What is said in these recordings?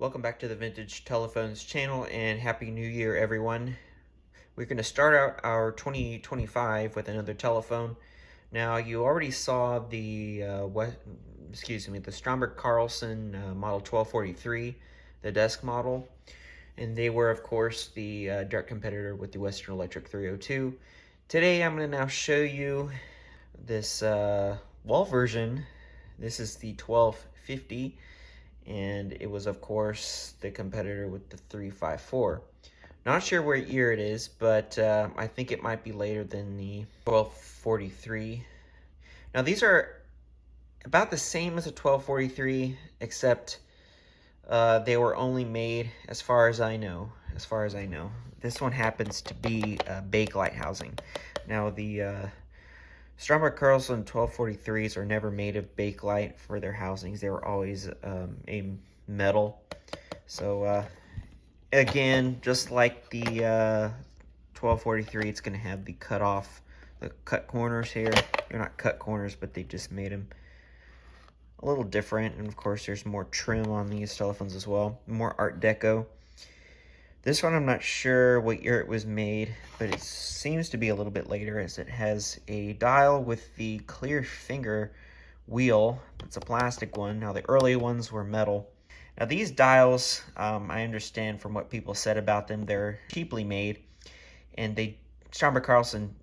Welcome back to the Vintage Telephones channel and Happy New Year, everyone. We're going to start out our 2025 with another telephone. Now, you already saw the the Stromberg Carlson model 1243, the desk model, and they were, of course, the direct competitor with the Western Electric 302. Today, I'm going to now show you this wall version. This is the 1250. And it was, of course, the competitor with the 354. Not sure what year it is, but I think it might be later than the 1243. Now, these are about the same as a 1243, except they were only made, as far as I know. This one happens to be bakelite housing. Now, the Stromberg Carlson 1243s are never made of bakelite for their housings. They were always a metal. So again, just like the 1243, it's going to have the cut corners here. They're not cut corners, but they just made them a little different. And of course, there's more trim on these telephones as well. More Art Deco. This one, I'm not sure what year it was made, but it seems to be a little bit later, as it has a dial with the clear finger wheel. It's a plastic one. Now, the early ones were metal. Now, these dials, I understand from what people said about them, they're cheaply made, and Stromberg Carlson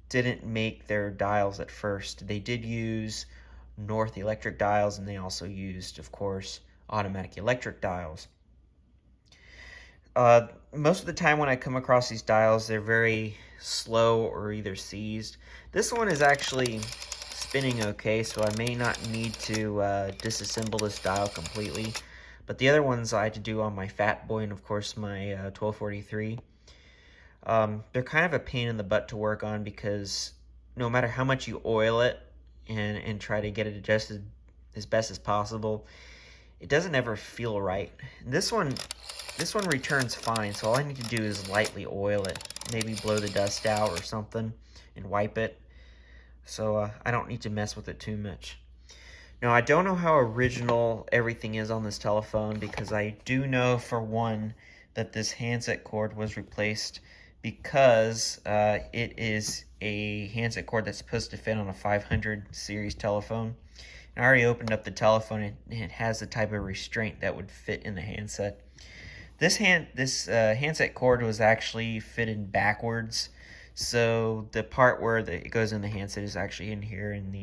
didn't make their dials at first. They did use North electric dials, and they also used, of course, automatic electric dials. Most of the time when I come across these dials, they're very slow or either seized. This one is actually spinning okay, so I may not need to disassemble this dial completely. But the other ones I had to do on my Fat Boy and, of course, my 1243. They're kind of a pain in the butt to work on because no matter how much you oil it and try to get it adjusted as best as possible, it doesn't ever feel right. And this one returns fine, so all I need to do is lightly oil it, maybe blow the dust out or something, and wipe it. So I don't need to mess with it too much. Now, I don't know how original everything is on this telephone, because I do know, for one, that this handset cord was replaced because it is a handset cord that's supposed to fit on a 500 series telephone. I already opened up the telephone, and it has the type of restraint that would fit in the handset. This handset cord was actually fitted backwards, so the part where it goes in the handset is actually in here, and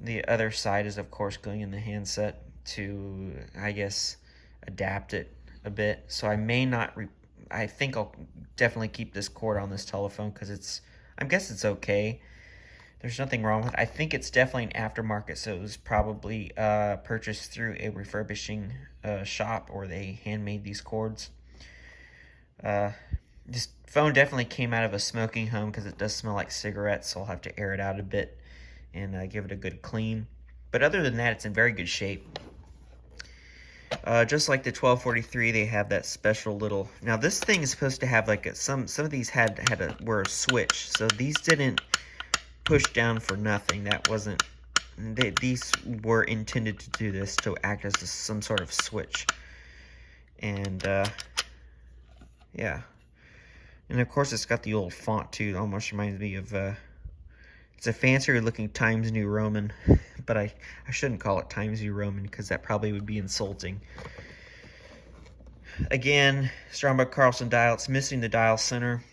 the other side is, of course, going in the handset to, I guess, adapt it a bit. So I think I'll definitely keep this cord on this telephone because I guess it's okay. There's nothing wrong with it. I think it's definitely an aftermarket, so it was probably purchased through a refurbishing shop, or they handmade these cords. This phone definitely came out of a smoking home because it does smell like cigarettes, so I'll have to air it out a bit and give it a good clean. But other than that, it's in very good shape. Just like the 1243, they have that special little... Now, this thing is supposed to have like some of these were a switch, so these didn't push down for nothing. That wasn't... These were intended to do this, to act as some sort of switch. And, yeah. And, of course, it's got the old font, too. It almost reminds me of... It's a fancier-looking Times New Roman, but I shouldn't call it Times New Roman because that probably would be insulting. Again, Stromberg Carlson dial. It's missing the dial center.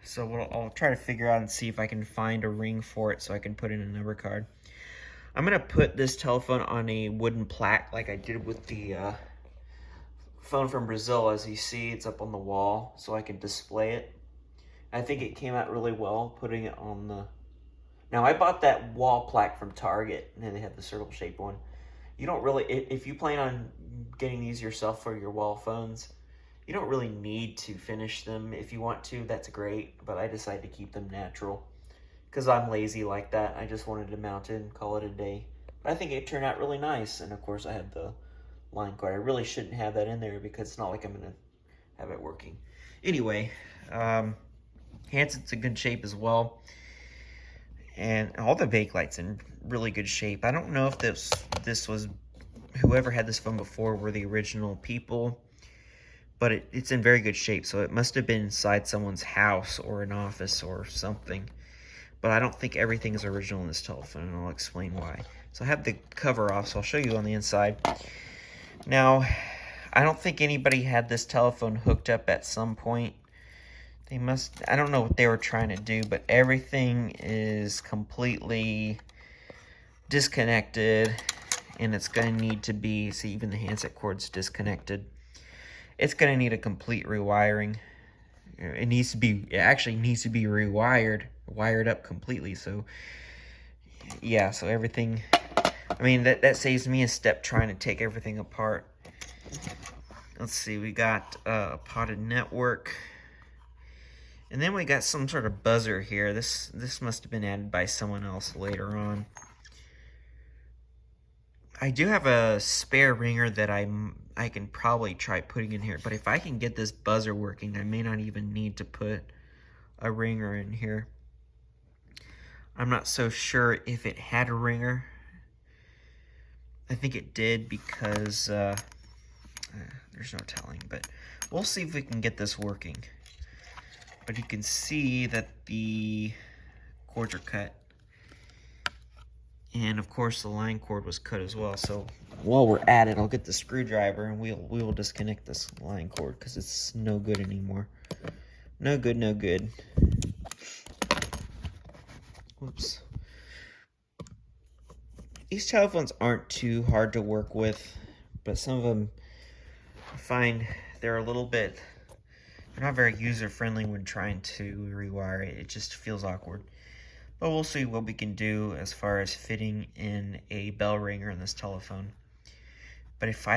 So I'll try to figure out and see if I can find a ring for it so I can put in a number card. I'm going to put this telephone on a wooden plaque like I did with the phone from Brazil. As you see, it's up on the wall so I can display it. I think it came out really well putting it on the... Now, I bought that wall plaque from Target, and they have the circle-shaped one. You don't really... If you plan on getting these yourself for your wall phones, you don't really need to finish them. If you want to, that's great, but I decided to keep them natural because I'm lazy like that. I just wanted to mount it and call it a day. But I think it turned out really nice, and of course I had the line card. I really shouldn't have that in there because it's not like I'm going to have it working. Anyway, handset's in good shape as well, and all the bakelite's in really good shape. I don't know if this was whoever had this phone before were the original people, but it's in very good shape, so it must have been inside someone's house or an office or something. But I don't think everything is original in this telephone, and I'll explain why. So I have the cover off, so I'll show you on the inside. Now, I don't think anybody had this telephone hooked up at some point. They must, I don't know what they were trying to do, but everything is completely disconnected, and it's going to need to be, see, even the handset cord's disconnected. It's going to need a complete rewiring. It actually needs to be wired up completely. So yeah, so everything, I mean, that saves me a step trying to take everything apart. Let's see, we got a potted network, and then we got some sort of buzzer here. This must have been added by someone else later on. I do have a spare ringer that I can probably try putting in here, but if I can get this buzzer working, I may not even need to put a ringer in here. I'm not so sure if it had a ringer. I think it did because there's no telling, but we'll see if we can get this working. But you can see that the cords are cut. And of course the line cord was cut as well. So while we're at it, I'll get the screwdriver and we will disconnect this line cord because it's no good anymore. No good, no good. Whoops. These telephones aren't too hard to work with, but some of them I find they're a little bit, they're not very user-friendly when trying to rewire it. It just feels awkward. But we'll see what we can do as far as fitting in a bell ringer in this telephone. But if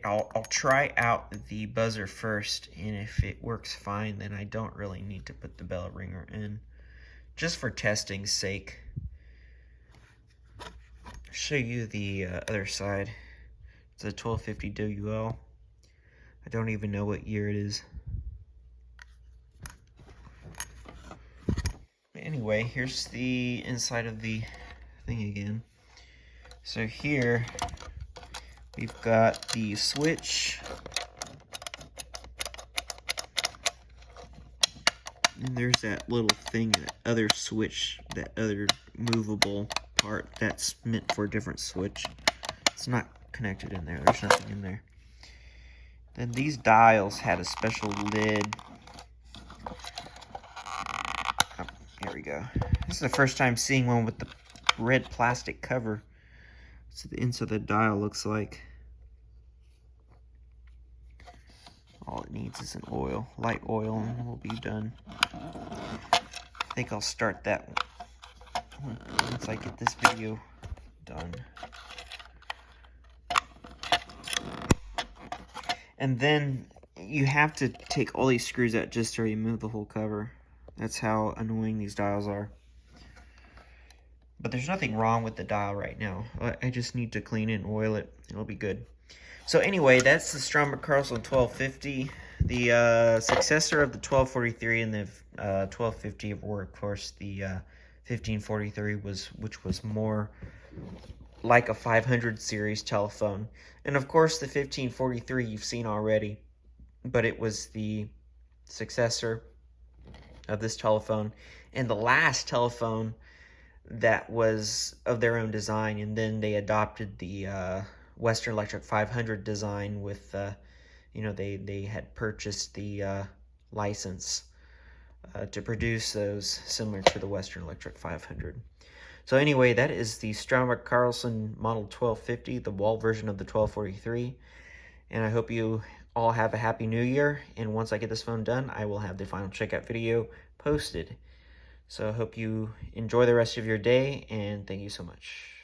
I'll try out the buzzer first, and if it works fine, then I don't really need to put the bell ringer in, just for testing's sake. I'll show you the other side. It's a 1250 WL. I don't even know what year it is. Anyway, here's the inside of the thing again. So here we've got the switch, and there's that little thing, that other switch, that other movable part that's meant for a different switch. It's not connected in there, there's nothing in there. Then these dials had a special lid. Oh, here we go. This is the first time seeing one with the red plastic cover. So the inside of the dial looks like. All it needs is an oil, light oil, and we'll be done. I think I'll start that once I get this video done. And then you have to take all these screws out just to remove the whole cover. That's how annoying these dials are. But there's nothing wrong with the dial right now. I just need to clean it and oil it. It'll be good. So anyway, that's the Stromberg Carlson 1250. The successor of the 1243 and the 1250 were, of course, the 1543, which was more like a 500 series telephone. And of course, the 1543 you've seen already, but it was the successor of this telephone and the last telephone that was of their own design, and then they adopted the Western Electric 500 design with, they had purchased the license to produce those similar to the Western Electric 500. So anyway, that is the Stromberg Carlson Model 1250, the wall version of the 1243. And I hope you all have a happy new year. And once I get this phone done, I will have the final checkout video posted. So I hope you enjoy the rest of your day, and thank you so much.